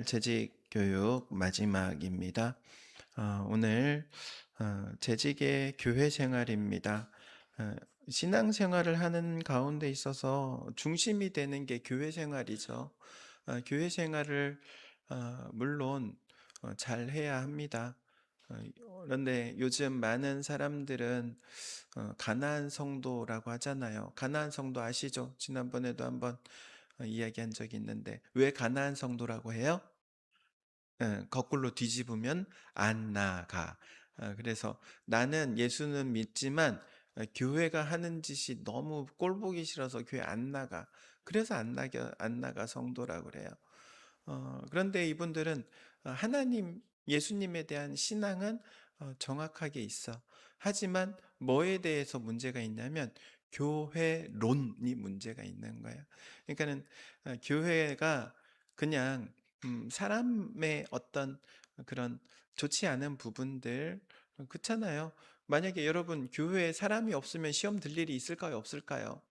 재직 교육 마지막입니다. 오늘 재직의 교회 생활입니다. 어, 신앙생활을 하는 가운데 있어서 중심이 되는 게 교회 생활이죠. 교회 생활을 물론 잘 해야 합니다. 그런데 요즘 많은 사람들은 가나안 성도라고 하잖아요. 가나안 성도 아시죠? 지난번에도 한번 이야기한 적이 있는데 왜 가나안 성도라고 해요? 거꾸로 뒤집으면 안 나가. 그래서 나는 예수는 믿지만 교회가 하는 짓이 너무 꼴보기 싫어서 교회 안 나가. 그래서 안 나가 성도라고 그래요. 그런데 이분들은 하나님, 예수님에 대한 신앙은 정확하게 있어. 하지만 뭐에 대해서 문제가 있냐면 교회론이 문제가 있는 거예요. 그러니까는 교회가 그냥 사람의 어떤 그런 좋지 않은 부분들 그렇잖아요. 만약에 여러분 교회에 사람이 없으면 시험 들 일이 있을까요? 없을까요?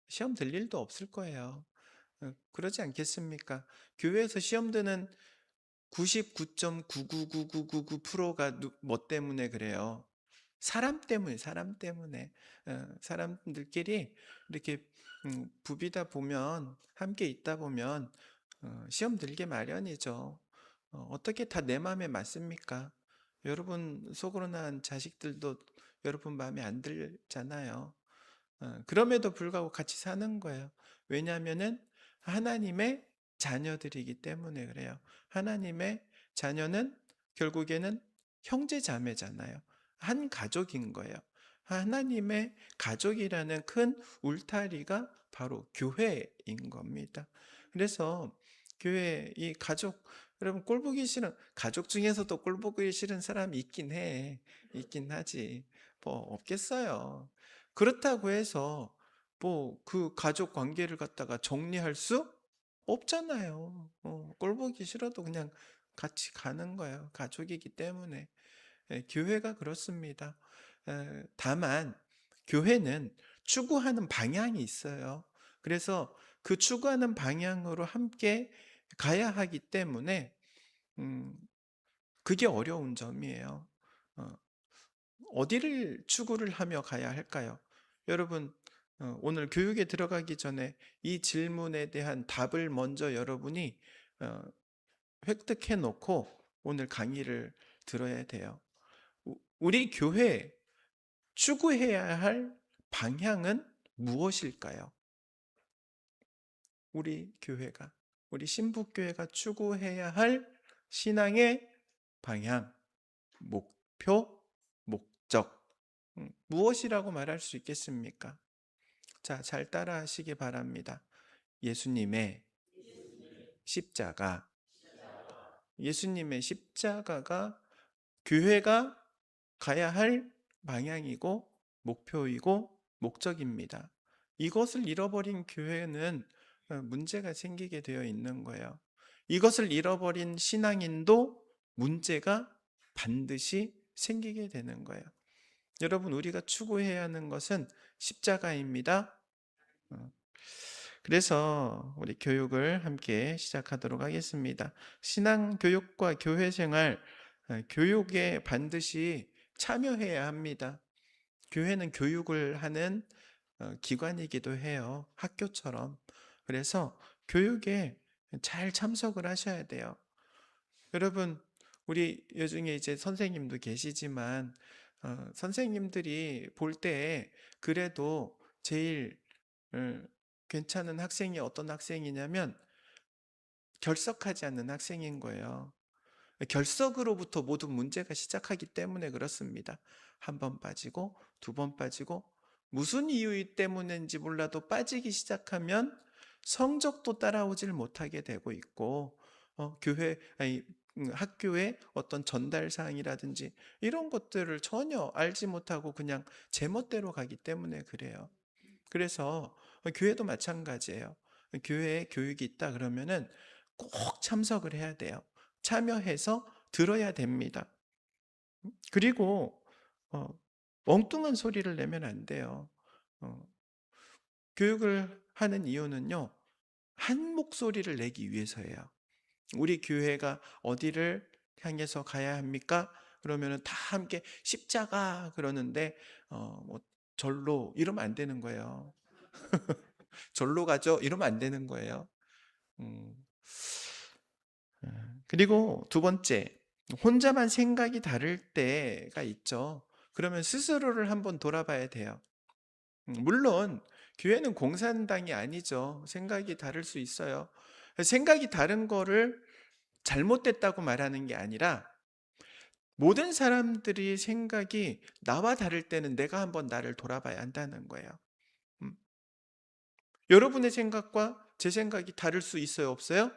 시험 들 일도 없을 거예요. 그러지 않겠습니까? 교회에서 시험 드는 99.99999%가 뭐 때문에 그래요? 사람 때문에. 사람들끼리 이렇게 부비다 보면, 함께 있다 보면 시험 들게 마련이죠. 어떻게 다 내 마음에 맞습니까? 여러분 속으로 난 자식들도 여러분 마음에 안 들잖아요. 그럼에도 불구하고 같이 사는 거예요. 왜냐하면은 하나님의 자녀들이기 때문에 그래요. 하나님의 자녀는 결국에는 형제 자매잖아요. 한 가족인 거예요. 하나님의 가족이라는 큰 울타리가 바로 교회인 겁니다. 그래서 교회 이 가족 여러분 꼴 보기 싫은 가족 중에서도 꼴 보기 싫은 사람이 있긴 해. 있긴 하지. 뭐 없겠어요. 그렇다고 해서 뭐 그 가족 관계를 갖다가 정리할 수 없잖아요. 꼴 보기 싫어도 그냥 같이 가는 거예요. 가족이기 때문에. 교회가 그렇습니다. 다만 교회는 추구하는 방향이 있어요. 그래서 그 추구하는 방향으로 함께 가야 하기 때문에 음, 그게 어려운 점이에요. 어, 어디를 추구를 하며 가야 할까요? 여러분, 오늘 교육에 들어가기 전에 이 질문에 대한 답을 먼저 여러분이 어, 획득해 놓고 오늘 강의를 들어야 돼요. 우리 교회 추구해야 할 방향은 무엇일까요? 우리 교회가, 우리 신북교회가 추구해야 할 신앙의 방향, 목표, 목적, 무엇이라고 말할 수 있겠습니까? 자, 잘 따라 하시기 바랍니다. 예수님의 십자가. 예수님의 십자가가 교회가 가야 할 방향이고 목표이고 목적입니다. 이것을 잃어버린 교회는 문제가 생기게 되어 있는 거예요. 이것을 잃어버린 신앙인도 문제가 반드시 생기게 되는 거예요. 여러분, 우리가 추구해야 하는 것은 십자가입니다. 어, 그래서 우리 교육을 함께 시작하도록 하겠습니다. 신앙 교육과 교회 생활, 교육에 반드시 참여해야 합니다. 교회는 교육을 하는 기관이기도 해요. 학교처럼. 그래서 교육에 잘 참석을 하셔야 돼요. 여러분, 우리 요즘에 이제 선생님도 계시지만, 선생님들이 볼 때 그래도 제일 괜찮은 학생이 어떤 학생이냐면 결석하지 않는 학생인 거예요. 결석으로부터 모든 문제가 시작하기 때문에 그렇습니다. 한 번 빠지고 두 번 빠지고 무슨 이유 때문인지 몰라도 빠지기 시작하면 성적도 따라오질 못하게 되고 있고 교회 아니 학교의 어떤 전달 사항이라든지 이런 것들을 전혀 알지 못하고 그냥 제멋대로 가기 때문에 그래요. 그래서 교회도 마찬가지예요. 교회에 교육이 있다 그러면은 꼭 참석을 해야 돼요. 참여해서 들어야 됩니다. 그리고 어, 엉뚱한 소리를 내면 안 돼요. 어, 교육을 하는 이유는요, 한 목소리를 내기 위해서예요. 우리 교회가 어디를 향해서 가야 합니까? 그러면은 다 함께 십자가 그러는데 뭐 절로 이러면 안 되는 거예요. 절로 가죠. 이러면 안 되는 거예요. 음. 그리고 두 번째, 혼자만 생각이 다를 때가 있죠. 그러면 스스로를 한번 돌아봐야 돼요. 물론 교회는 공산당이 아니죠. 생각이 다를 수 있어요. 생각이 다른 거를 잘못됐다고 말하는 게 아니라 모든 사람들이 생각이 나와 다를 때는 내가 한번 나를 돌아봐야 한다는 거예요. 음. 여러분의 생각과 제 생각이 다를 수 있어요, 없어요?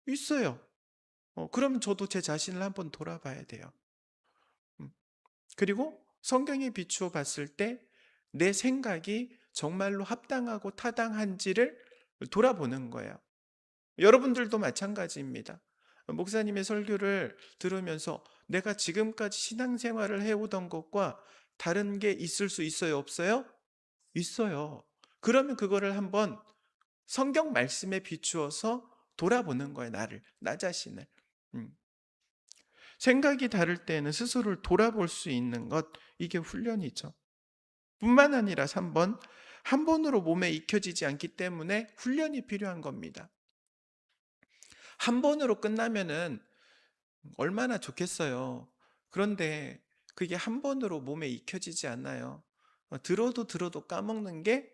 있어요. 그럼 저도 제 자신을 한번 돌아봐야 돼요. 음. 그리고 성경에 비추어 봤을 때 내 생각이 정말로 합당하고 타당한지를 돌아보는 거예요. 여러분들도 마찬가지입니다. 목사님의 설교를 들으면서 내가 지금까지 신앙생활을 해오던 것과 다른 게 있을 수 있어요, 없어요? 있어요. 그러면 그거를 한번 성경 말씀에 비추어서 돌아보는 거예요, 나 자신을. 음. 생각이 다를 때에는 스스로를 돌아볼 수 있는 것, 이게 훈련이죠. 뿐만 아니라 3번, 한 번으로 몸에 익혀지지 않기 때문에 훈련이 필요한 겁니다. 한 번으로 끝나면은 얼마나 좋겠어요. 그런데 그게 한 번으로 몸에 익혀지지 않아요. 들어도 까먹는 게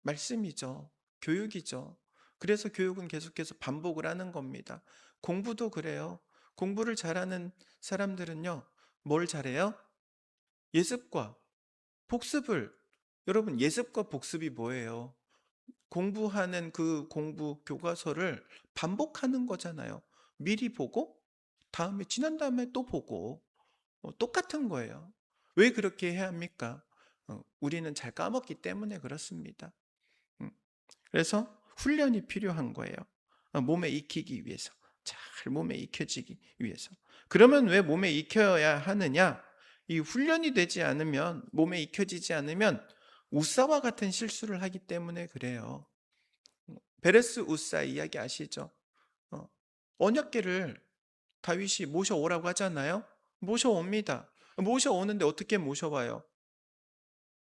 말씀이죠. 교육이죠. 그래서 교육은 계속해서 반복을 하는 겁니다. 공부도 그래요. 공부를 잘하는 사람들은요, 뭘 잘해요? 예습과 복습을. 여러분, 예습과 복습이 뭐예요? 공부하는 그 공부 교과서를 반복하는 거잖아요. 미리 보고, 지난 다음에 또 보고, 똑같은 거예요. 왜 그렇게 해야 합니까? 우리는 잘 까먹기 때문에 그렇습니다. 음, 그래서 훈련이 필요한 거예요. 몸에 익히기 위해서. 잘 몸에 익혀지기 위해서. 그러면 왜 몸에 익혀야 하느냐? 이 훈련이 되지 않으면, 몸에 익혀지지 않으면 우사와 같은 실수를 하기 때문에 그래요. 베레스 우사 이야기 아시죠? 어, 언약궤를 다윗이 모셔오라고 하잖아요. 모셔옵니다. 모셔오는데 어떻게 모셔와요?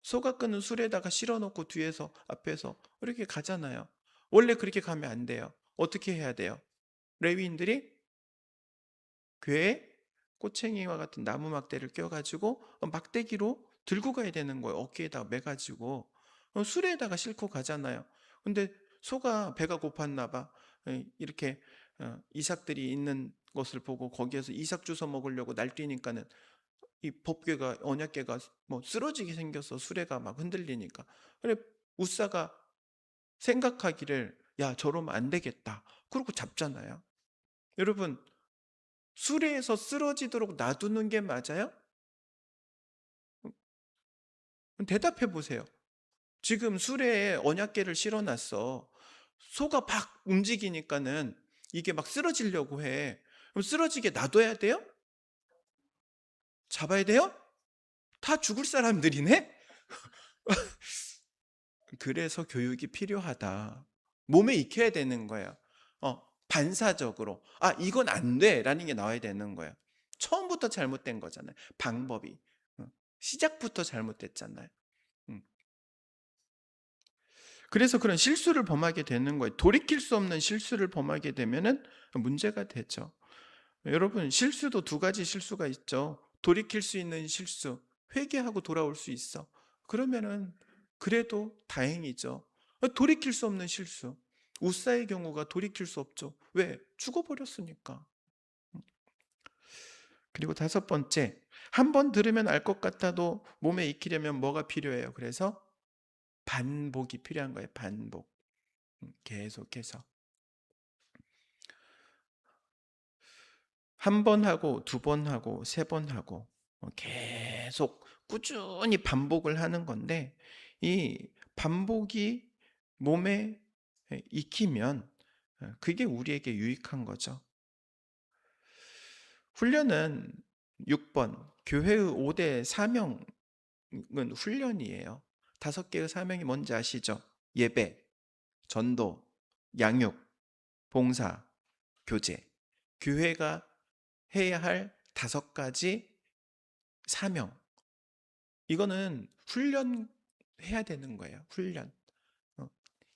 소가 끄는 술에다가 실어놓고 뒤에서 앞에서 이렇게 가잖아요. 원래 그렇게 가면 안 돼요. 어떻게 해야 돼요? 레위인들이 궤에 꼬챙이와 같은 나무 막대를 껴가지고 막대기로 들고 가야 되는 거예요. 어깨에다 매가지고 수레에다가 싣고 가잖아요. 근데 소가 배가 고팠나 봐. 이렇게 이삭들이 있는 것을 보고 거기에서 이삭 주워 먹으려고 날뛰니까는 이 법궤가 언약궤가 뭐 쓰러지게 생겨서 수레가 막 흔들리니까. 그래 우사가 생각하기를 야 저러면 안 되겠다. 그러고 잡잖아요. 여러분 수레에서 쓰러지도록 놔두는 게 맞아요? 대답해 보세요. 지금 수레에 언약궤를 실어놨어. 소가 막 움직이니까는 이게 막 쓰러지려고 해. 그럼 쓰러지게 놔둬야 돼요? 잡아야 돼요? 다 죽을 사람들이네? 그래서 교육이 필요하다. 몸에 익혀야 되는 거예요. 반사적으로. 아, 이건 안 돼. 라는 게 나와야 되는 거예요. 처음부터 잘못된 거잖아요. 방법이. 시작부터 잘못됐잖아요. 음. 그래서 그런 실수를 범하게 되는 거예요. 돌이킬 수 없는 실수를 범하게 되면은 문제가 되죠. 여러분, 실수도 두 가지 실수가 있죠. 돌이킬 수 있는 실수, 회개하고 돌아올 수 있어. 그러면은 그래도 다행이죠. 돌이킬 수 없는 실수. 우사의 경우가 돌이킬 수 없죠. 왜? 죽어버렸으니까. 그리고 다섯 번째, 한 번 들으면 알 것 같아도 몸에 익히려면 뭐가 필요해요? 그래서 반복이 필요한 거예요. 반복. 계속해서. 한 번 하고 두 번 하고 세 번 하고 계속 꾸준히 반복을 하는 건데 이 반복이 몸에 익히면 그게 우리에게 유익한 거죠. 훈련은 6번 교회의 5대 사명은 훈련이에요. 5개의 사명이 뭔지 아시죠? 예배, 전도, 양육, 봉사, 교제, 교회가 해야 할 5가지 사명. 이거는 훈련해야 되는 거예요. 훈련. 어,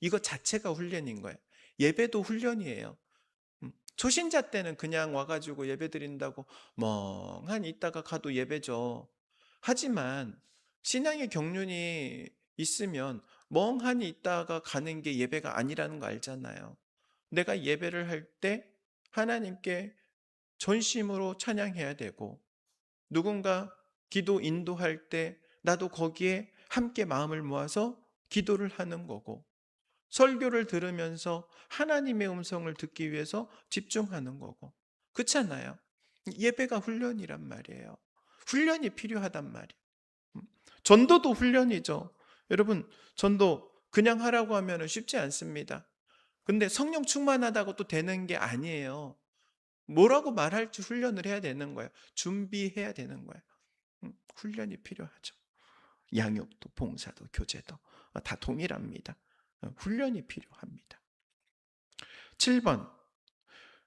이거 자체가 훈련인 거예요. 예배도 훈련이에요. 초신자 때는 그냥 와가지고 예배 드린다고 멍하니 있다가 가도 예배죠. 하지만 신앙의 경륜이 있으면 멍하니 있다가 가는 게 예배가 아니라는 거 알잖아요. 내가 예배를 할 때 하나님께 전심으로 찬양해야 되고, 누군가 기도 인도할 때 나도 거기에 함께 마음을 모아서 기도를 하는 거고, 설교를 들으면서 하나님의 음성을 듣기 위해서 집중하는 거고. 그렇잖아요. 예배가 훈련이란 말이에요. 훈련이 필요하단 말이에요. 전도도 훈련이죠. 여러분, 전도 그냥 하라고 하면 쉽지 않습니다. 근데 성령 충만하다고 또 되는 게 아니에요. 뭐라고 말할지 훈련을 해야 되는 거예요. 준비해야 되는 거예요. 훈련이 필요하죠. 양육도, 봉사도, 교제도 다 동일합니다. 훈련이 필요합니다. 7번.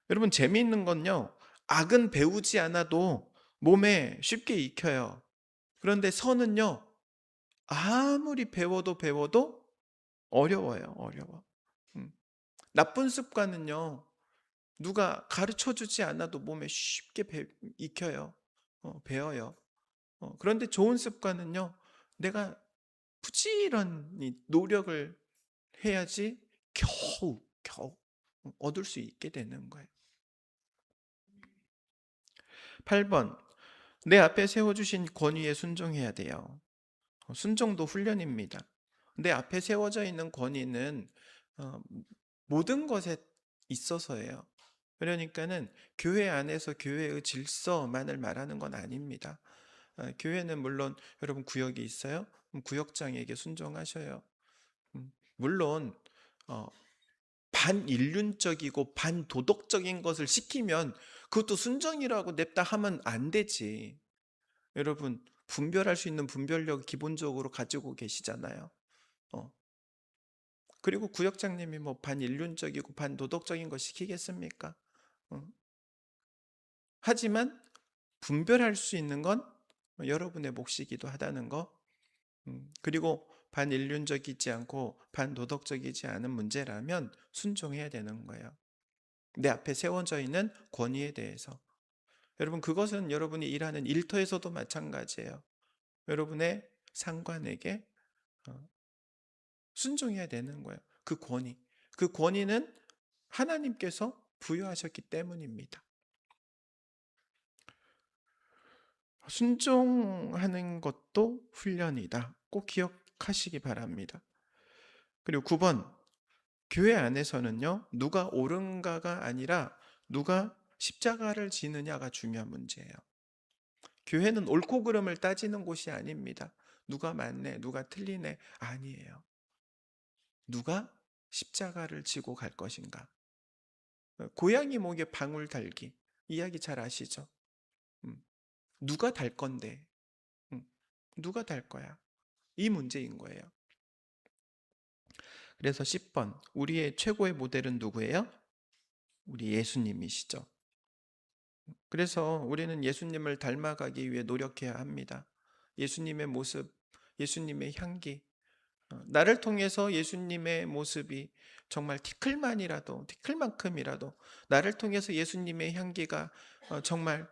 여러분, 재미있는 건요. 악은 배우지 않아도 몸에 쉽게 익혀요. 그런데 선은요. 아무리 배워도 어려워요. 어려워. 나쁜 습관은요. 누가 가르쳐 주지 않아도 몸에 쉽게 익혀요. 배워요. 그런데 좋은 습관은요. 내가 부지런히 노력을 해야지 겨우 얻을 수 있게 되는 거예요. 8번. 내 앞에 세워주신 권위에 순종해야 돼요. 순종도 훈련입니다. 내 앞에 세워져 있는 권위는 모든 것에 있어서예요. 그러니까는 교회 안에서 교회의 질서만을 말하는 건 아닙니다. 교회는 물론 여러분 구역이 있어요. 구역장에게 순종하셔요. 물론 반인륜적이고 반도덕적인 것을 시키면 그것도 순종이라고 냅다 하면 안 되지. 여러분 분별할 수 있는 분별력을 기본적으로 가지고 계시잖아요. 어. 그리고 구역장님이 뭐 반인륜적이고 반도덕적인 거 시키겠습니까? 하지만 분별할 수 있는 건 여러분의 몫이기도 하다는 거. 그리고 반인륜적이지 않고 반도덕적이지 않은 문제라면 순종해야 되는 거예요. 내 앞에 세워져 있는 권위에 대해서. 여러분 그것은 여러분이 일하는 일터에서도 마찬가지예요. 여러분의 상관에게 순종해야 되는 거예요. 그 권위. 그 권위는 하나님께서 부여하셨기 때문입니다. 순종하는 것도 훈련이다. 꼭 기억하시기 바랍니다. 그리고 9번. 교회 안에서는요, 누가 옳은가가 아니라 누가 십자가를 지느냐가 중요한 문제예요. 교회는 옳고 그름을 따지는 곳이 아닙니다. 누가 맞네, 누가 틀리네, 아니에요. 누가 십자가를 지고 갈 것인가. 고양이 목에 방울 달기, 이야기 잘 아시죠? 누가 달 건데, 누가 달 거야? 이 문제인 거예요. 그래서 10번, 우리의 최고의 모델은 누구예요? 우리 예수님이시죠. 그래서 우리는 예수님을 닮아가기 위해 노력해야 합니다. 예수님의 모습, 예수님의 향기, 나를 통해서 예수님의 모습이 정말 티클만큼이라도 나를 통해서 예수님의 향기가 정말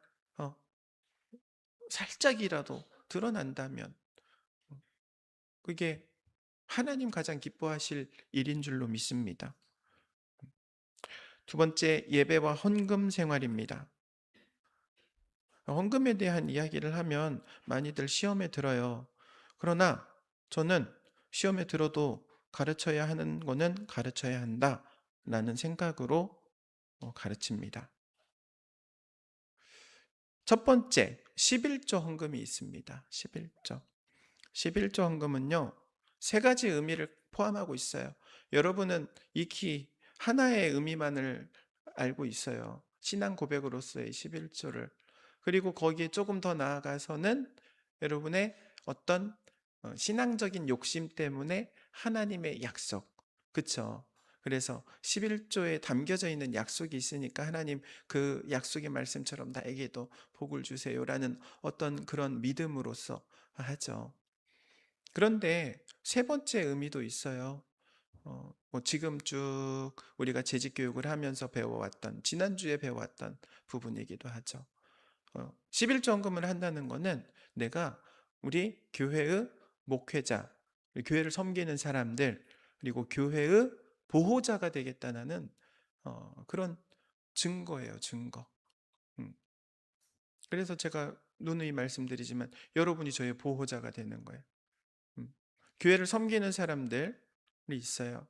살짝이라도 드러난다면 그게 하나님 가장 기뻐하실 일인 줄로 믿습니다. 두 번째, 예배와 헌금 생활입니다. 헌금에 대한 이야기를 하면 많이들 시험에 들어요. 그러나 저는 시험에 들어도 가르쳐야 하는 거는 가르쳐야 한다라는 생각으로 가르칩니다. 첫 번째, 11조 헌금이 있습니다. 11조. 11조 헌금은요, 세 가지 의미를 포함하고 있어요. 여러분은 익히 하나의 의미만을 알고 있어요. 신앙 고백으로서의 11조를. 그리고 거기에 조금 더 나아가서는 여러분의 어떤 신앙적인 욕심 때문에 하나님의 약속. 그쵸? 그래서 11조에 담겨져 있는 약속이 있으니까 하나님 그 약속의 말씀처럼 나에게도 복을 주세요라는 어떤 그런 믿음으로써 하죠. 그런데 세 번째 의미도 있어요. 뭐 지금 쭉 우리가 재직 교육을 하면서 배워왔던 지난주에 배워왔던 부분이기도 하죠. 11조 헌금을 한다는 거는 내가 우리 교회의 목회자, 우리 교회를 섬기는 사람들, 그리고 교회의 보호자가 되겠다는 그런 증거예요, 증거. 음. 그래서 제가 누누이 말씀드리지만 여러분이 저의 보호자가 되는 거예요. 음. 교회를 섬기는 사람들이 있어요.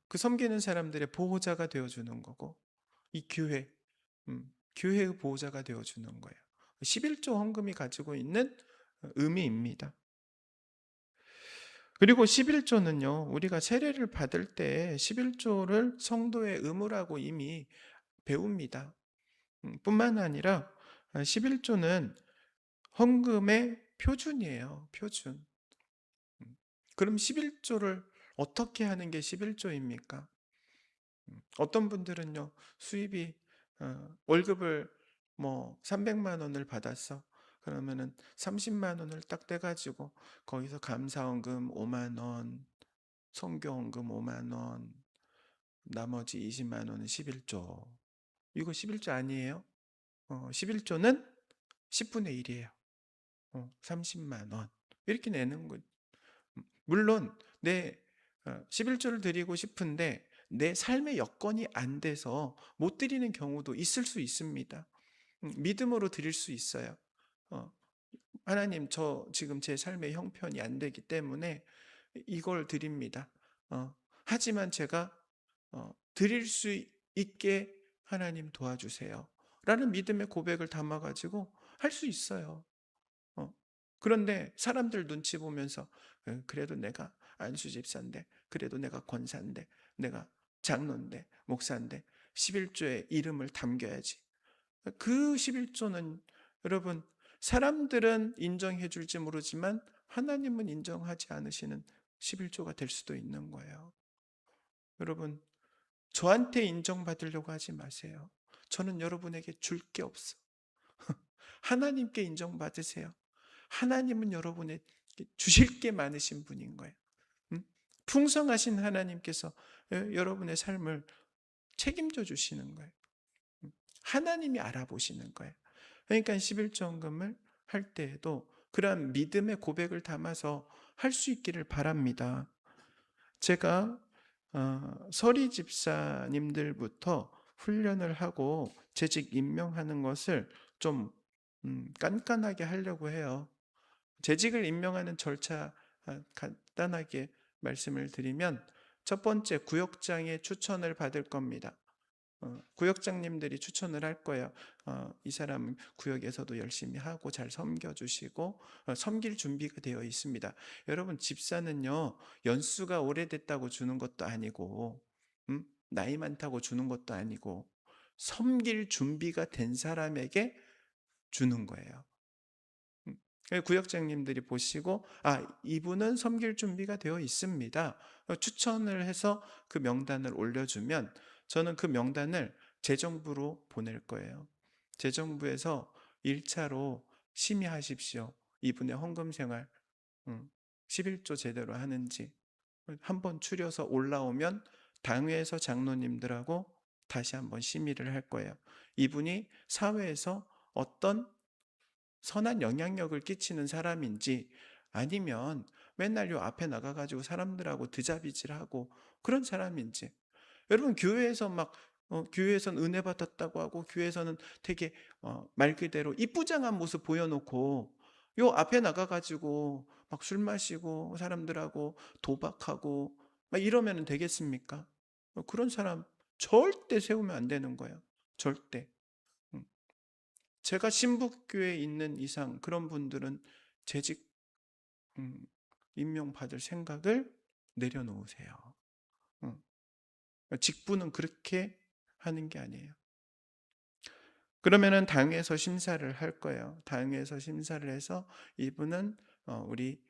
그 섬기는 사람들의 보호자가 되어주는 거고, 이 교회의 보호자가 되어주는 거예요. 11조 헌금이 가지고 있는 의미입니다. 그리고 11조는요, 우리가 세례를 받을 때 11조를 성도의 의무라고 이미 배웁니다. 뿐만 아니라 11조는 헌금의 표준이에요. 표준. 그럼 11조를 어떻게 하는 게 11조입니까? 어떤 분들은요, 수입이 월급을 뭐 300만 원을 받았어. 그러면은 30만 원을 딱 떼가지고 거기서 감사원금 5만 원, 선교원금 5만 원, 나머지 20만 원은 11조. 이거 11조 아니에요? 11조는 10분의 1이에요. 30만 원. 이렇게 내는 거. 물론 내 11조를 드리고 싶은데 내 삶의 여건이 안 돼서 못 드리는 경우도 있을 수 있습니다. 믿음으로 드릴 수 있어요. 어, 하나님, 저 지금 제 삶의 형편이 안 되기 때문에 이걸 드립니다. 하지만 제가 드릴 수 있게 하나님 도와주세요. 라는 믿음의 고백을 담아가지고 할 수 있어요. 어. 그런데 사람들 눈치 보면서 그래도 내가 안수 집사인데, 그래도 내가 권사인데, 내가 장로인데, 목사인데 11조에 이름을 담겨야지. 그 11조는 여러분, 사람들은 인정해 줄지 모르지만 하나님은 인정하지 않으시는 11조가 될 수도 있는 거예요. 여러분, 저한테 인정받으려고 하지 마세요. 저는 여러분에게 줄 게 없어. 하나님께 인정받으세요. 하나님은 여러분에게 주실 게 많으신 분인 거예요. 풍성하신 하나님께서 여러분의 삶을 책임져 주시는 거예요. 하나님이 알아보시는 거예요. 그러니까 11조헌금을 할 때에도 그러한 믿음의 고백을 담아서 할 수 있기를 바랍니다. 제가 서리 집사님들부터 훈련을 하고 재직 임명하는 것을 좀 깐깐하게 하려고 해요. 재직을 임명하는 절차 간단하게 말씀을 드리면 첫 번째 구역장의 추천을 받을 겁니다. 구역장님들이 추천을 할 거예요. 이 사람은 구역에서도 열심히 하고 잘 섬겨주시고 섬길 준비가 되어 있습니다. 여러분, 집사는요, 연수가 오래됐다고 주는 것도 아니고 나이 많다고 주는 것도 아니고 섬길 준비가 된 사람에게 주는 거예요. 구역장님들이 보시고 이분은 섬길 준비가 되어 있습니다. 추천을 해서 그 명단을 올려주면 저는 그 명단을 재정부로 보낼 거예요. 재정부에서 1차로 심의하십시오. 이분의 헌금 생활 11조 제대로 하는지 한번 추려서 올라오면 당회에서 장로님들하고 다시 한번 심의를 할 거예요. 이분이 사회에서 어떤 선한 영향력을 끼치는 사람인지, 아니면 맨날 요 앞에 나가가지고 사람들하고 드자비질하고 그런 사람인지. 여러분, 교회에서 막 교회에서는 은혜 받았다고 하고 교회에서는 되게 말 그대로 이쁘장한 모습 보여놓고 요 앞에 나가가지고 막 술 마시고 사람들하고 도박하고 막 이러면 되겠습니까? 그런 사람 절대 세우면 안 되는 거예요. 절대. 음. 제가 신북교회에 있는 이상 그런 분들은 재직 임명받을 생각을 내려놓으세요. 직분은 그렇게 하는 게 아니에요. 그러면은 당에서 심사를 할 거예요. 당에서 심사를 해서 이분은 우리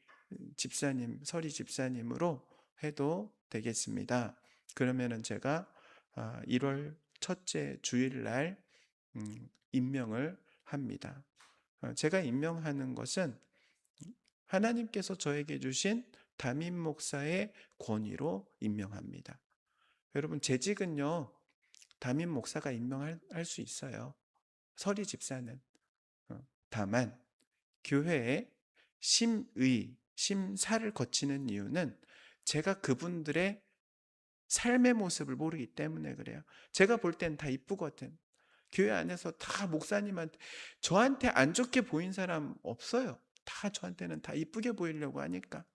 집사님, 서리 집사님으로 해도 되겠습니다. 그러면은 제가 1월 첫째 주일날 임명을 합니다. 제가 임명하는 것은 하나님께서 저에게 주신 담임 목사의 권위로 임명합니다. 여러분, 재직은요, 담임 목사가 임명할 수 있어요. 서리 집사는. 다만 교회에 심사를 거치는 이유는 제가 그분들의 삶의 모습을 모르기 때문에 그래요. 제가 볼 땐 다 이쁘거든. 교회 안에서 다 목사님한테, 저한테 안 좋게 보인 사람 없어요. 다 저한테는 다 이쁘게 보이려고 하니까.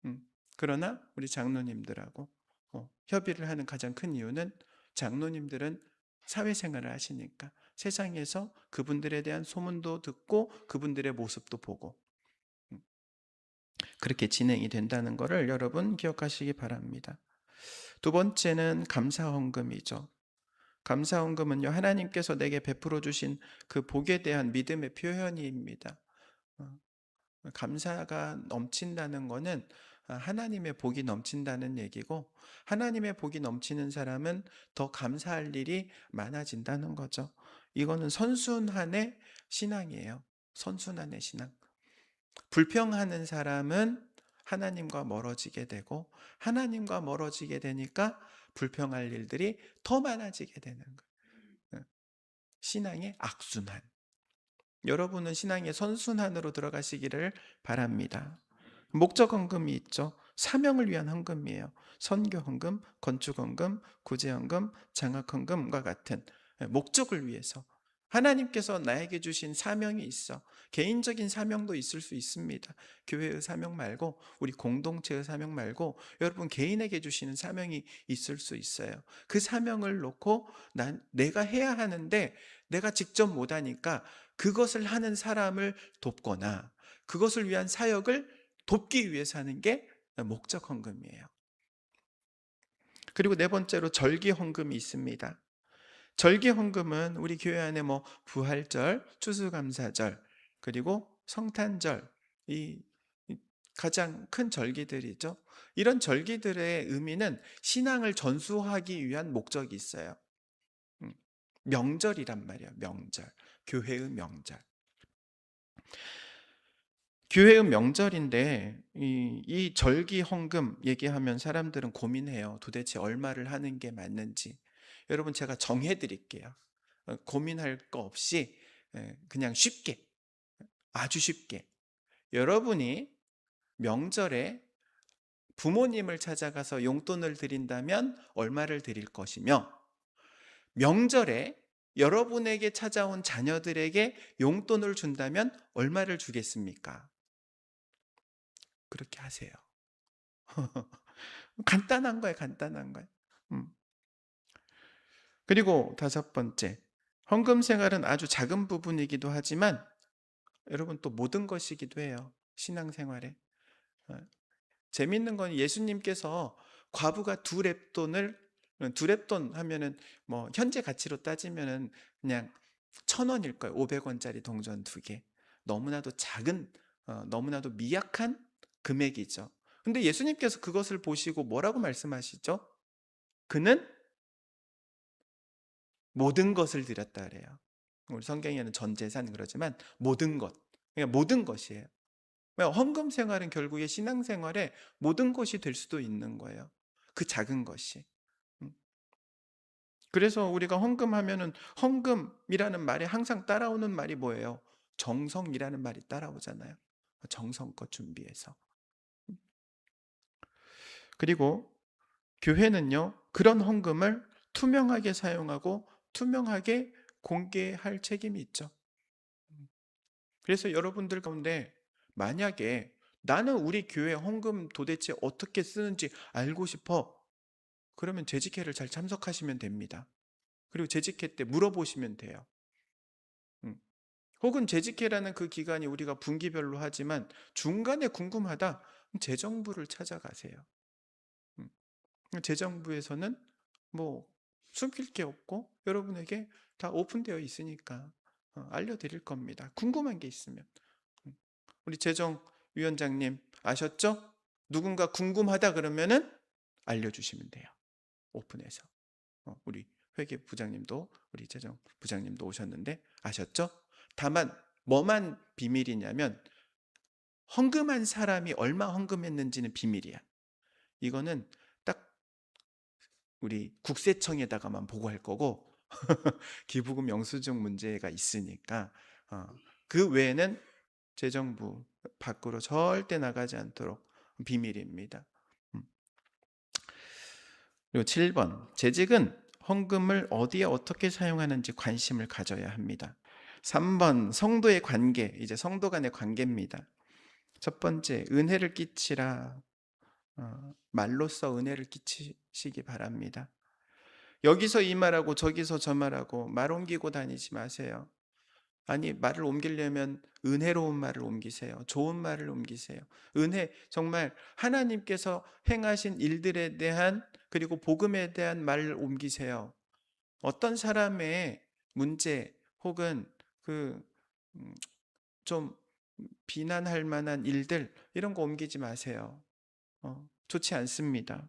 음. 그러나 우리 장로님들하고 협의를 하는 가장 큰 이유는 장로님들은 사회생활을 하시니까 세상에서 그분들에 대한 소문도 듣고 그분들의 모습도 보고 그렇게 진행이 된다는 것을 여러분 기억하시기 바랍니다. 두 번째는 감사헌금이죠. 감사헌금은요, 하나님께서 내게 베풀어 주신 그 복에 대한 믿음의 표현입니다. 어, 감사가 넘친다는 것은 하나님의 복이 넘친다는 얘기고, 하나님의 복이 넘치는 사람은 더 감사할 일이 많아진다는 거죠. 이거는 선순환의 신앙이에요. 선순환의 신앙. 불평하는 사람은 하나님과 멀어지게 되고, 하나님과 멀어지게 되니까 불평할 일들이 더 많아지게 되는 거예요. 신앙의 악순환. 여러분은 신앙의 선순환으로 들어가시기를 바랍니다. 목적 헌금이 있죠. 사명을 위한 헌금이에요. 선교 헌금, 건축 헌금, 구제 헌금, 장학 헌금과 같은 목적을 위해서 하나님께서 나에게 주신 사명이 있어. 개인적인 사명도 있을 수 있습니다. 교회의 사명 말고, 우리 공동체의 사명 말고 여러분 개인에게 주시는 사명이 있을 수 있어요. 그 사명을 놓고 내가 해야 하는데 내가 직접 못하니까 그것을 하는 사람을 돕거나 그것을 위한 사역을 돕기 위해서 하는 게 목적 헌금이에요. 그리고 네 번째로 절기 헌금이 있습니다. 절기 헌금은 우리 교회 안에 부활절, 추수감사절, 그리고 성탄절, 이 가장 큰 절기들이죠. 이런 절기들의 의미는 신앙을 전수하기 위한 목적이 있어요. 명절이란 말이에요. 명절. 교회의 명절. 교회의 명절인데 이 절기 헌금 얘기하면 사람들은 고민해요. 도대체 얼마를 하는 게 맞는지. 여러분, 제가 정해 드릴게요. 고민할 거 없이 그냥 쉽게, 아주 쉽게. 여러분이 명절에 부모님을 찾아가서 용돈을 드린다면 얼마를 드릴 것이며, 명절에 여러분에게 찾아온 자녀들에게 용돈을 준다면 얼마를 주겠습니까? 그렇게 하세요. 간단한 거예요, 간단한 거예요. 음. 그리고 다섯 번째, 헌금 생활은 아주 작은 부분이기도 하지만 여러분 또 모든 것이기도 해요. 신앙생활에. 재밌는 건 예수님께서 과부가 두 렙돈 하면은 현재 가치로 따지면은 그냥 1,000원일 거예요. 500원짜리 동전 두 개. 너무나도 작은, 너무나도 미약한 금액이죠. 근데 예수님께서 그것을 보시고 뭐라고 말씀하시죠? 그는 모든 것을 드렸다 그래요. 우리 성경에는 전 재산 그러지만 모든 것, 그러니까 모든 것이에요. 헌금 생활은 결국에 신앙생활의 모든 것이 될 수도 있는 거예요. 그 작은 것이. 음. 그래서 우리가 헌금하면은 헌금이라는 말에 항상 따라오는 말이 뭐예요? 정성이라는 말이 따라오잖아요. 정성껏 준비해서. 그리고 교회는요, 그런 헌금을 투명하게 사용하고 투명하게 공개할 책임이 있죠. 그래서 여러분들 가운데 만약에 나는 우리 교회 헌금 도대체 어떻게 쓰는지 알고 싶어. 그러면 재직회를 잘 참석하시면 됩니다. 그리고 재직회 때 물어보시면 돼요. 음. 혹은 재직회라는 그 기간이 우리가 분기별로 하지만 중간에 궁금하다. 재정부를 찾아가세요. 음. 재정부에서는 뭐 숨길 게 없고 여러분에게 다 오픈되어 있으니까 알려드릴 겁니다. 궁금한 게 있으면. 음. 우리 재정위원장님 아셨죠? 누군가 궁금하다 그러면은 알려주시면 돼요. 오픈해서. 우리 회계부장님도 우리 재정부장님도 오셨는데 아셨죠? 다만 뭐만 비밀이냐면 헌금한 사람이 얼마 헌금했는지는 비밀이야. 이거는 딱 우리 국세청에다가만 보고할 거고 기부금 영수증 문제가 있으니까 그 외에는 재정부 밖으로 절대 나가지 않도록 비밀입니다. 그리고 7번 재직은 헌금을 어디에 어떻게 사용하는지 관심을 가져야 합니다. 3번 성도의 관계, 이제 성도 간의 관계입니다. 첫 번째, 은혜를 끼치라. 말로써 은혜를 끼치시기 바랍니다. 여기서 이 말하고 저기서 저 말하고 말 옮기고 다니지 마세요. 아니, 말을 옮기려면 은혜로운 말을 옮기세요. 좋은 말을 옮기세요. 은혜, 정말 하나님께서 행하신 일들에 대한, 그리고 복음에 대한 말을 옮기세요. 어떤 사람의 문제 혹은 좀 비난할 만한 일들, 이런 거 옮기지 마세요. 좋지 않습니다.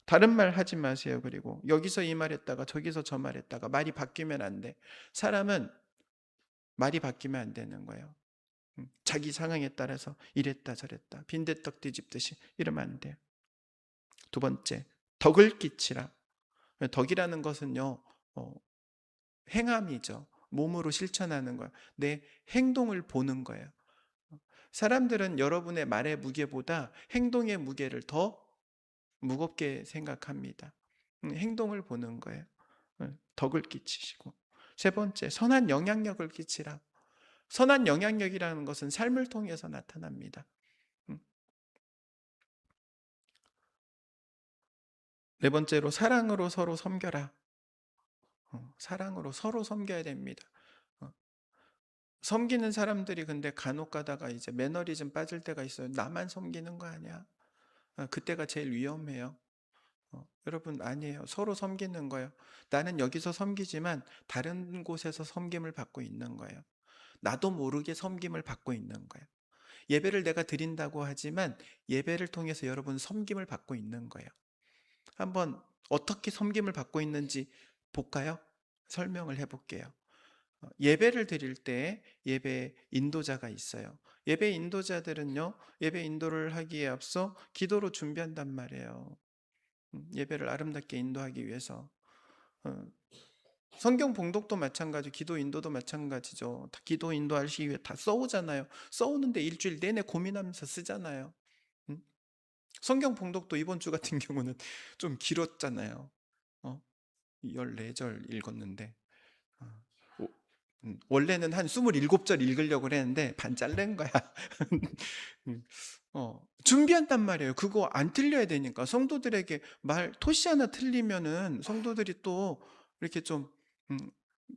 다른 말 하지 마세요. 그리고 여기서 이 말했다가 저기서 저 말했다가 말이 바뀌면 안 돼. 사람은 말이 바뀌면 안 되는 거예요. 자기 상황에 따라서 이랬다 저랬다 빈대떡 뒤집듯이 이러면 안 돼요. 두 번째, 덕을 끼치라. 덕이라는 것은요, 행함이죠. 몸으로 실천하는 거예요. 내 행동을 보는 거예요. 사람들은 여러분의 말의 무게보다 행동의 무게를 더 무겁게 생각합니다. 행동을 보는 거예요. 덕을 끼치시고. 세 번째, 선한 영향력을 끼치라. 선한 영향력이라는 것은 삶을 통해서 나타납니다. 네 번째로, 사랑으로 서로 섬겨라. 사랑으로 서로 섬겨야 됩니다. 섬기는 사람들이 근데 간혹 가다가 이제 매너리즘 빠질 때가 있어요. 나만 섬기는 거 아니야? 그때가 제일 위험해요. 여러분, 아니에요. 서로 섬기는 거예요. 나는 여기서 섬기지만 다른 곳에서 섬김을 받고 있는 거예요. 나도 모르게 섬김을 받고 있는 거예요. 예배를 내가 드린다고 하지만 예배를 통해서 여러분 섬김을 받고 있는 거예요. 한번 어떻게 섬김을 받고 있는지 볼까요? 설명을 해볼게요. 예배를 드릴 때 예배 인도자가 있어요. 예배 인도자들은요, 예배 인도를 하기에 앞서 기도로 준비한단 말이에요. 예배를 아름답게 인도하기 위해서. 성경 봉독도 마찬가지, 기도 인도도 마찬가지죠. 다 기도 인도하시기 위해 다 써오잖아요. 써오는데 일주일 내내 고민하면서 쓰잖아요. 성경 봉독도 이번 주 같은 경우는 좀 길었잖아요. 14절 읽었는데 원래는 한 27절 읽으려고 그랬는데 반 잘른 거야. 준비한단 말이에요. 그거 안 틀려야 되니까. 성도들에게 토시 하나 틀리면은 성도들이 또 이렇게 좀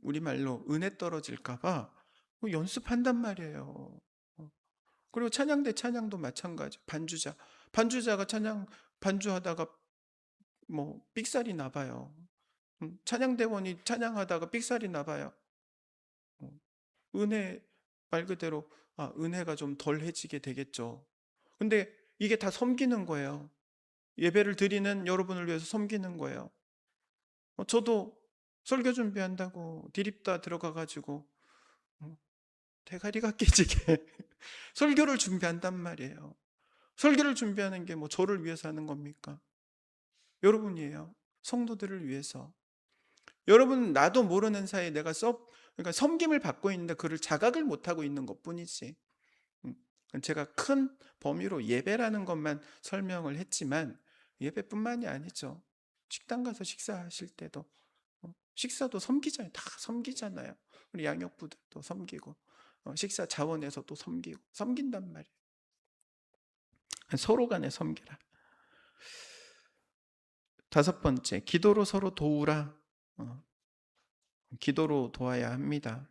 우리말로 은혜 떨어질까 봐 연습한단 말이에요. 그리고 찬양대 찬양도 마찬가지. 반주자가 반주하다가 뭐 삑살이 나봐요. 찬양대원이 찬양하다가 삑살이 나봐요. 은혜 말 그대로 은혜가 좀 덜해지게 되겠죠. 근데 이게 다 섬기는 거예요. 예배를 드리는 여러분을 위해서 섬기는 거예요. 저도 설교 준비한다고 디립다 들어가가지고 대가리가 깨지게 설교를 준비한단 말이에요. 설교를 준비하는 게 뭐 저를 위해서 하는 겁니까? 여러분이에요. 성도들을 위해서. 여러분, 나도 모르는 사이에 내가 그러니까 섬김을 받고 있는데 그를 자각을 못하고 있는 것뿐이지. 제가 큰 범위로 예배라는 것만 설명을 했지만 예배뿐만이 아니죠. 식당 가서 식사하실 때도 식사도 섬기잖아요. 다 섬기잖아요. 우리 양육부들도 섬기고 식사 자원에서 또 섬기고 섬긴단 말이에요. 서로 간에 섬기라. 다섯 번째, 기도로 서로 도우라. 기도로 도와야 합니다.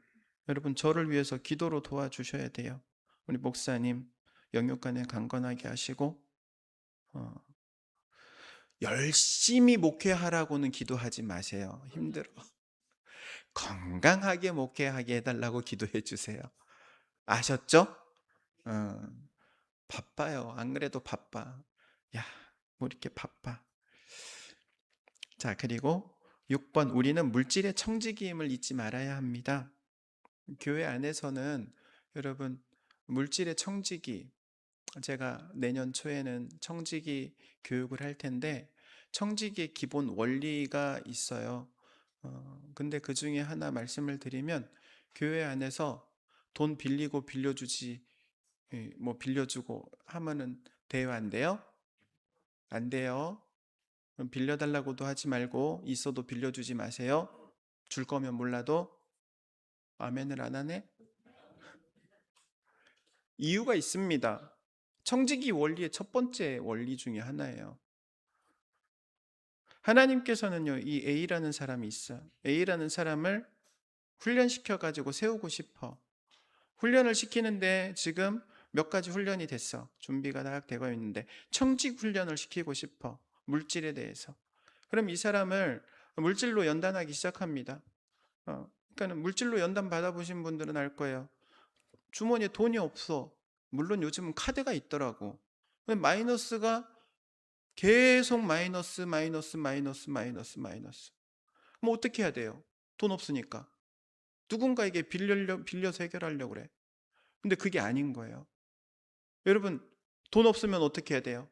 여러분, 저를 위해서 기도로 도와주셔야 돼요. 우리 목사님 영육간에 강건하게 하시고 열심히 목회하라고는 기도하지 마세요. 힘들어. 건강하게 목회하게 해달라고 기도해 주세요. 아셨죠? 바빠요. 안 그래도 바빠. 야, 뭐 이렇게 바빠. 자, 그리고 6번, 우리는 물질의 청지기임을 잊지 말아야 합니다. 교회 안에서는 여러분, 물질의 청지기, 제가 내년 초에는 청지기 교육을 할 텐데, 청지기의 기본 원리가 있어요. 근데 그 중에 하나 말씀을 드리면, 교회 안에서 돈 빌리고 빌려주지, 뭐 빌려주고 하면은 돼요, 안 돼요? 안 돼요. 빌려달라고도 하지 말고, 있어도 빌려주지 마세요. 줄 거면 몰라도. 아멘을 안 하네? 이유가 있습니다. 청지기 원리의 첫 번째 원리 중에 하나예요. 하나님께서는요, 이 A라는 사람이 있어. A라는 사람을 훈련시켜가지고 세우고 싶어. 훈련을 시키는데 지금 몇 가지 훈련이 됐어. 준비가 다 되고 있는데 청직 훈련을 시키고 싶어. 물질에 대해서. 그럼 이 사람을 물질로 연단하기 시작합니다. 그러니까 물질로 연단 받아보신 분들은 알 거예요. 주머니에 돈이 없어. 물론 요즘은 카드가 있더라고. 마이너스가 계속 마이너스, 마이너스, 마이너스, 마이너스, 마이너스. 뭐 어떻게 해야 돼요? 돈 없으니까. 누군가에게 빌려서 해결하려고 그래. 근데 그게 아닌 거예요. 여러분, 돈 없으면 어떻게 해야 돼요?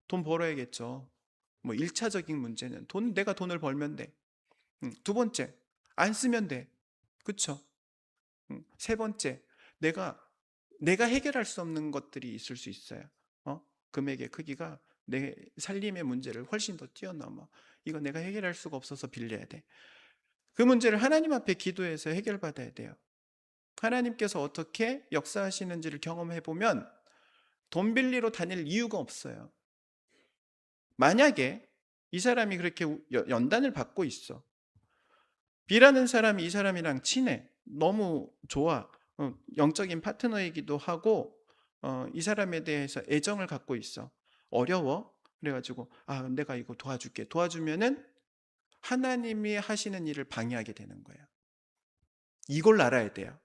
돈 벌어야겠죠. 뭐 1차적인 문제는 내가 돈을 벌면 돼. 두 번째, 안 쓰면 돼. 그쵸? 세 번째, 내가 해결할 수 없는 것들이 있을 수 있어요. 금액의 크기가 내 살림의 문제를 훨씬 더 뛰어넘어. 이거 내가 해결할 수가 없어서 빌려야 돼. 그 문제를 하나님 앞에 기도해서 해결받아야 돼요. 하나님께서 어떻게 역사하시는지를 경험해 보면 돈 빌리러 다닐 이유가 없어요. 만약에 이 사람이 그렇게 연단을 받고 있어. B라는 사람이 이 사람이랑 친해. 너무 좋아. 영적인 파트너이기도 하고 이 사람에 대해서 애정을 갖고 있어. 어려워. 그래가지고 내가 이거 도와줄게. 도와주면은 하나님이 하시는 일을 방해하게 되는 거예요. 이걸 알아야 돼요.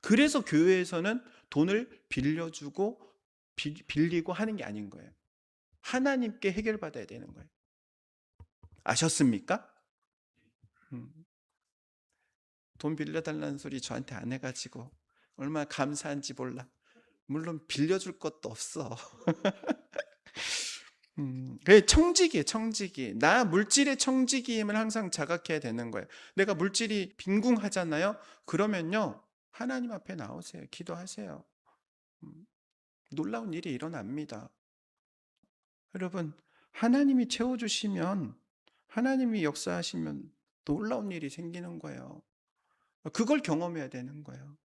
그래서 교회에서는 돈을 빌려주고 빌리고 하는 게 아닌 거예요. 하나님께 해결받아야 되는 거예요. 아셨습니까? 돈 빌려달라는 소리 저한테 안 해가지고 얼마나 감사한지 몰라. 물론 빌려줄 것도 없어. 그게 청지기예요, 청지기. 나 물질의 청지기임을 항상 자각해야 되는 거예요. 내가 물질이 빈궁하잖아요. 그러면요, 하나님 앞에 나오세요. 기도하세요. 놀라운 일이 일어납니다. 여러분, 하나님이 채워주시면, 하나님이 역사하시면 놀라운 일이 생기는 거예요. 그걸 경험해야 되는 거예요.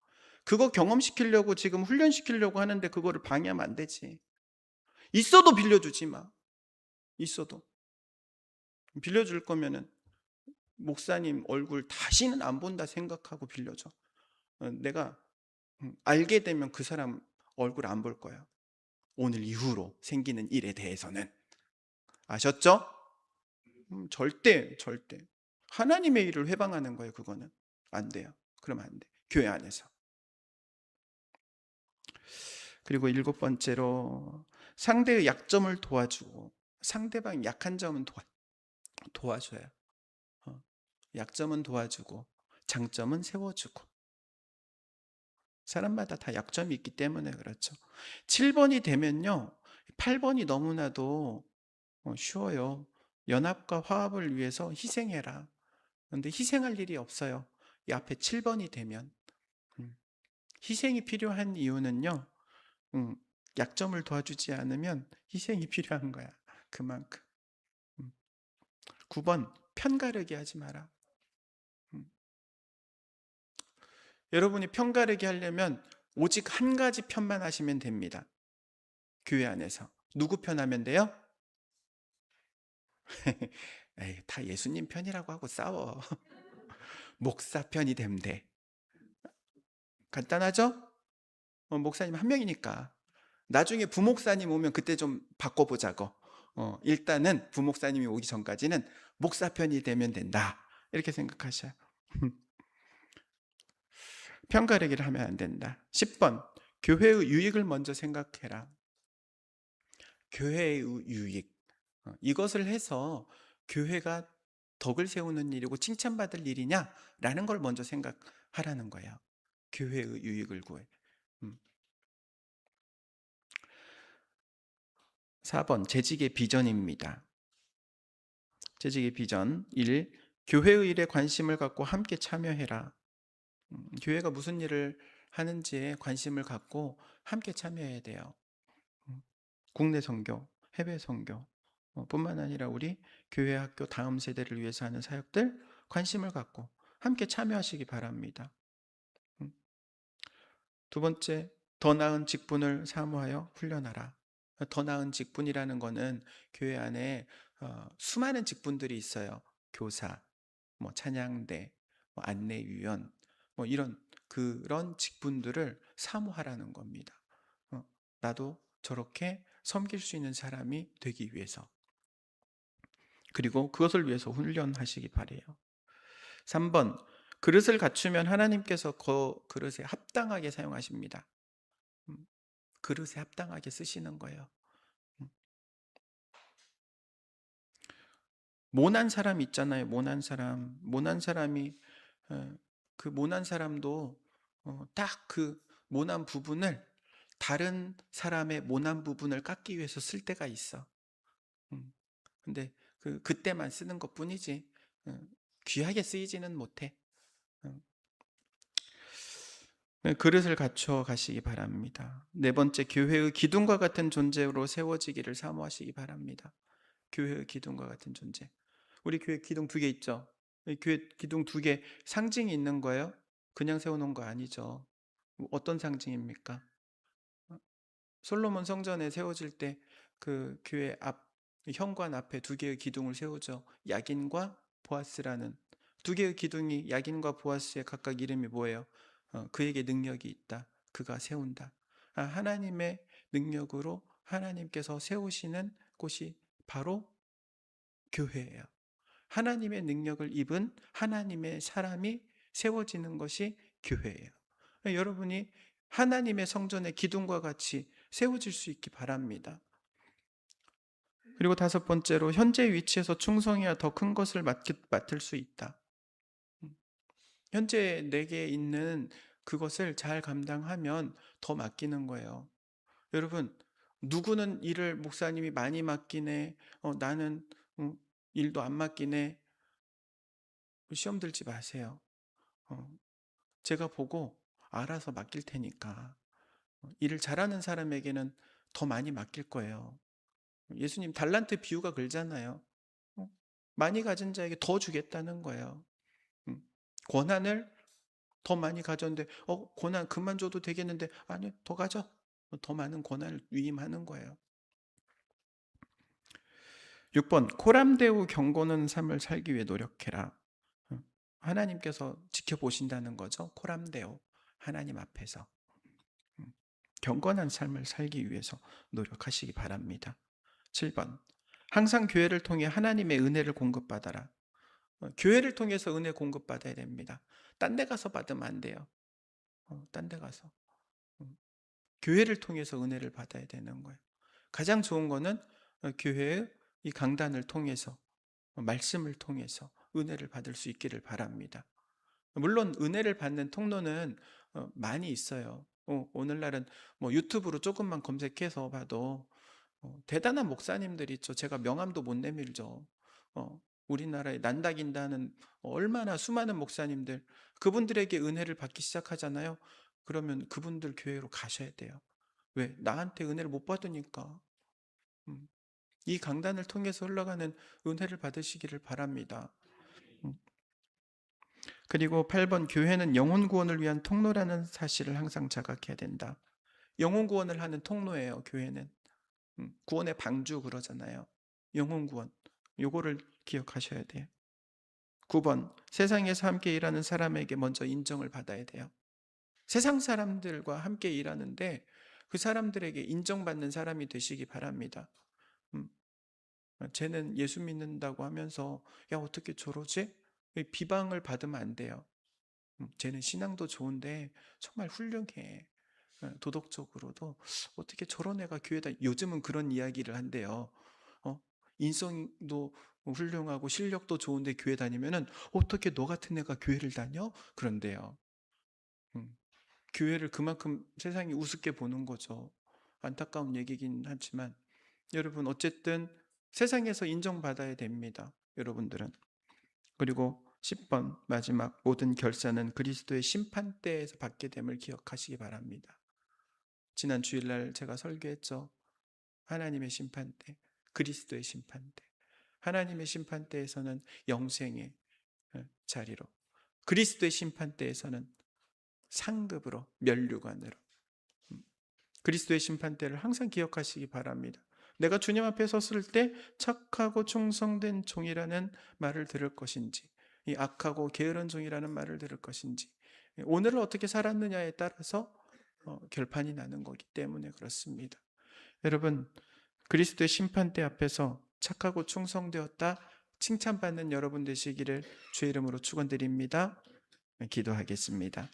그거 경험시키려고 지금 훈련시키려고 하는데 그거를 방해하면 안 되지. 있어도 빌려주지 마. 있어도. 빌려줄 거면은 목사님 얼굴 다시는 안 본다 생각하고 빌려줘. 내가 알게 되면 그 사람 얼굴 안 볼 거야. 오늘 이후로 생기는 일에 대해서는. 아셨죠? 절대. 하나님의 일을 회방하는 거예요, 그거는. 안 돼요. 그러면 안 돼. 교회 안에서. 그리고 7번째로 상대의 약점을 도와주고 상대방 약한 점은 도와줘요. 약점은 도와주고 장점은 세워주고. 사람마다 다 약점이 있기 때문에 그렇죠. 7번이 되면요, 8번이 너무나도 쉬워요. 연합과 화합을 위해서 희생해라. 그런데 희생할 일이 없어요. 이 앞에 7번이 되면. 희생이 필요한 이유는요, 약점을 도와주지 않으면 희생이 필요한 거야. 그만큼. 9번, 편가르기 하지 마라. 여러분이 편가르기 하려면 오직 한 가지 편만 하시면 됩니다. 교회 안에서. 누구 편 하면 돼요? 에이, 다 예수님 편이라고 하고 싸워. 목사 편이 되면 돼. 간단하죠? 목사님 한 명이니까. 나중에 부목사님 오면 그때 좀 바꿔보자고. 일단은 부목사님이 오기 전까지는 목사 편이 되면 된다. 이렇게 생각하셔요. 편가르기를 하면 안 된다. 10번, 교회의 유익을 먼저 생각해라. 교회의 유익. 이것을 해서 교회가 덕을 세우는 일이고 칭찬받을 일이냐라는 걸 먼저 생각하라는 거예요. 교회의 유익을 구해. 음. 4번 재직의 비전입니다. 재직의 비전 1. 교회의 일에 관심을 갖고 함께 참여해라. 교회가 무슨 일을 하는지에 관심을 갖고 함께 참여해야 돼요. 국내 선교, 해외 선교 뿐만 아니라 우리 교회 학교 다음 세대를 위해서 하는 사역들 관심을 갖고 함께 참여하시기 바랍니다. 음. 두 번째, 더 나은 직분을 사모하여 훈련하라. 더 나은 직분이라는 거는 교회 안에 수많은 직분들이 있어요. 교사, 뭐 찬양대, 뭐 안내위원, 뭐 이런 그런 직분들을 사모하라는 겁니다. 나도 저렇게 섬길 수 있는 사람이 되기 위해서. 그리고 그것을 위해서 훈련하시기 바래요. 3번, 그릇을 갖추면 하나님께서 그 그릇에 합당하게 사용하십니다. 그릇에 합당하게 쓰시는 거예요. 모난 사람 있잖아요. 모난 사람. 모난 사람이 그 모난 사람도 딱 그 모난 부분을 다른 사람의 모난 부분을 깎기 위해서 쓸 때가 있어. 음. 근데 그때만 쓰는 것뿐이지 귀하게 쓰이지는 못해. 음. 그릇을 갖춰 가시기 바랍니다. 네 번째, 교회의 기둥과 같은 존재로 세워지기를 사모하시기 바랍니다. 교회의 기둥과 같은 존재. 우리 교회 기둥 2개 있죠? 교회 기둥 2개 상징이 있는 거예요? 그냥 세워놓은 거 아니죠. 어떤 상징입니까? 솔로몬 성전에 세워질 때 그 교회 앞 현관 앞에 2개의 기둥을 세우죠. 야긴과 보아스라는 2개의 기둥이 야긴과 보아스의 각각 이름이 뭐예요? 그에게 능력이 있다. 그가 세운다. 하나님의 능력으로 하나님께서 세우시는 곳이 바로 교회예요. 하나님의 능력을 입은 하나님의 사람이 세워지는 것이 교회예요. 여러분이 하나님의 성전의 기둥과 같이 세워질 수 있기 바랍니다. 그리고 5번째로, 현재 위치에서 충성해야 더 큰 것을 맡을 수 있다. 현재 내게 있는 그것을 잘 감당하면 더 맡기는 거예요. 여러분, 누구는 일을 목사님이 많이 맡기네, 나는 일도 안 맡기네, 시험 들지 마세요. 제가 보고 알아서 맡길 테니까 일을 잘하는 사람에게는 더 많이 맡길 거예요. 예수님 달란트 비유가 그러잖아요. 많이 가진 자에게 더 주겠다는 거예요. 권한을 더 많이 가졌는데 권한 그만 줘도 되겠는데 아니 더 가져. 더 많은 권한을 위임하는 거예요. 6번, 코람데우 경고는 삶을 살기 위해 노력해라. 하나님께서 지켜보신다는 거죠. 코람데오, 하나님 앞에서 경건한 삶을 살기 위해서 노력하시기 바랍니다. 7번, 항상 교회를 통해 하나님의 은혜를 공급받아라. 교회를 통해서 은혜 공급받아야 됩니다. 딴 데 가서 받으면 안 돼요. 딴 데 가서. 교회를 통해서 은혜를 받아야 되는 거예요. 가장 좋은 거는 교회의 이 강단을 통해서, 말씀을 통해서 은혜를 받을 수 있기를 바랍니다. 물론 은혜를 받는 통로는 많이 있어요. 오늘날은 뭐 유튜브로 조금만 검색해서 봐도 대단한 목사님들 있죠. 제가 명함도 못 내밀죠. 우리나라에 난다긴다는 얼마나 수많은 목사님들, 그분들에게 은혜를 받기 시작하잖아요. 그러면 그분들 교회로 가셔야 돼요. 왜? 나한테 은혜를 못 받으니까. 음, 이 강단을 통해서 흘러가는 은혜를 받으시기를 바랍니다. 음, 그리고 8번, 교회는 영혼 구원을 위한 통로라는 사실을 항상 자각해야 된다. 영혼 구원을 하는 통로예요, 교회는. 구원의 방주 그러잖아요. 영혼 구원. 요거를 기억하셔야 돼요. 9번, 세상에서 함께 일하는 사람에게 먼저 인정을 받아야 돼요. 세상 사람들과 함께 일하는데 그 사람들에게 인정받는 사람이 되시기 바랍니다. 쟤는 예수 믿는다고 하면서 야 어떻게 저러지? 비방을 받으면 안 돼요. 쟤는 신앙도 좋은데 정말 훌륭해. 도덕적으로도 어떻게 저런 애가 교회다. 요즘은 그런 이야기를 한대요. 인성도 훌륭하고 실력도 좋은데 교회 다니면은 "어떻게 너 같은 애가 교회를 다녀?" 그런대요. 음. 교회를 그만큼 세상이 우습게 보는 거죠. 안타까운 얘기긴 하지만 여러분 어쨌든 세상에서 인정받아야 됩니다, 여러분들은. 그리고 10번 마지막 모든 결사는 그리스도의 심판대에서 받게 됨을 기억하시기 바랍니다. 지난 주일날 제가 설교했죠. 하나님의 심판대, 그리스도의 심판대. 하나님의 심판대에서는 영생의 자리로, 그리스도의 심판대에서는 상급으로, 면류관으로. 그리스도의 심판대를 항상 기억하시기 바랍니다. 내가 주님 앞에 섰을 때 착하고 충성된 종이라는 말을 들을 것인지, 이 악하고 게으른 종이라는 말을 들을 것인지, 오늘을 어떻게 살았느냐에 따라서 결판이 나는 거기 때문에 그렇습니다. 여러분, 그리스도의 심판대 앞에서 착하고 충성되었다 칭찬받는 여러분 되시기를 주의 이름으로 축원드립니다. 기도하겠습니다.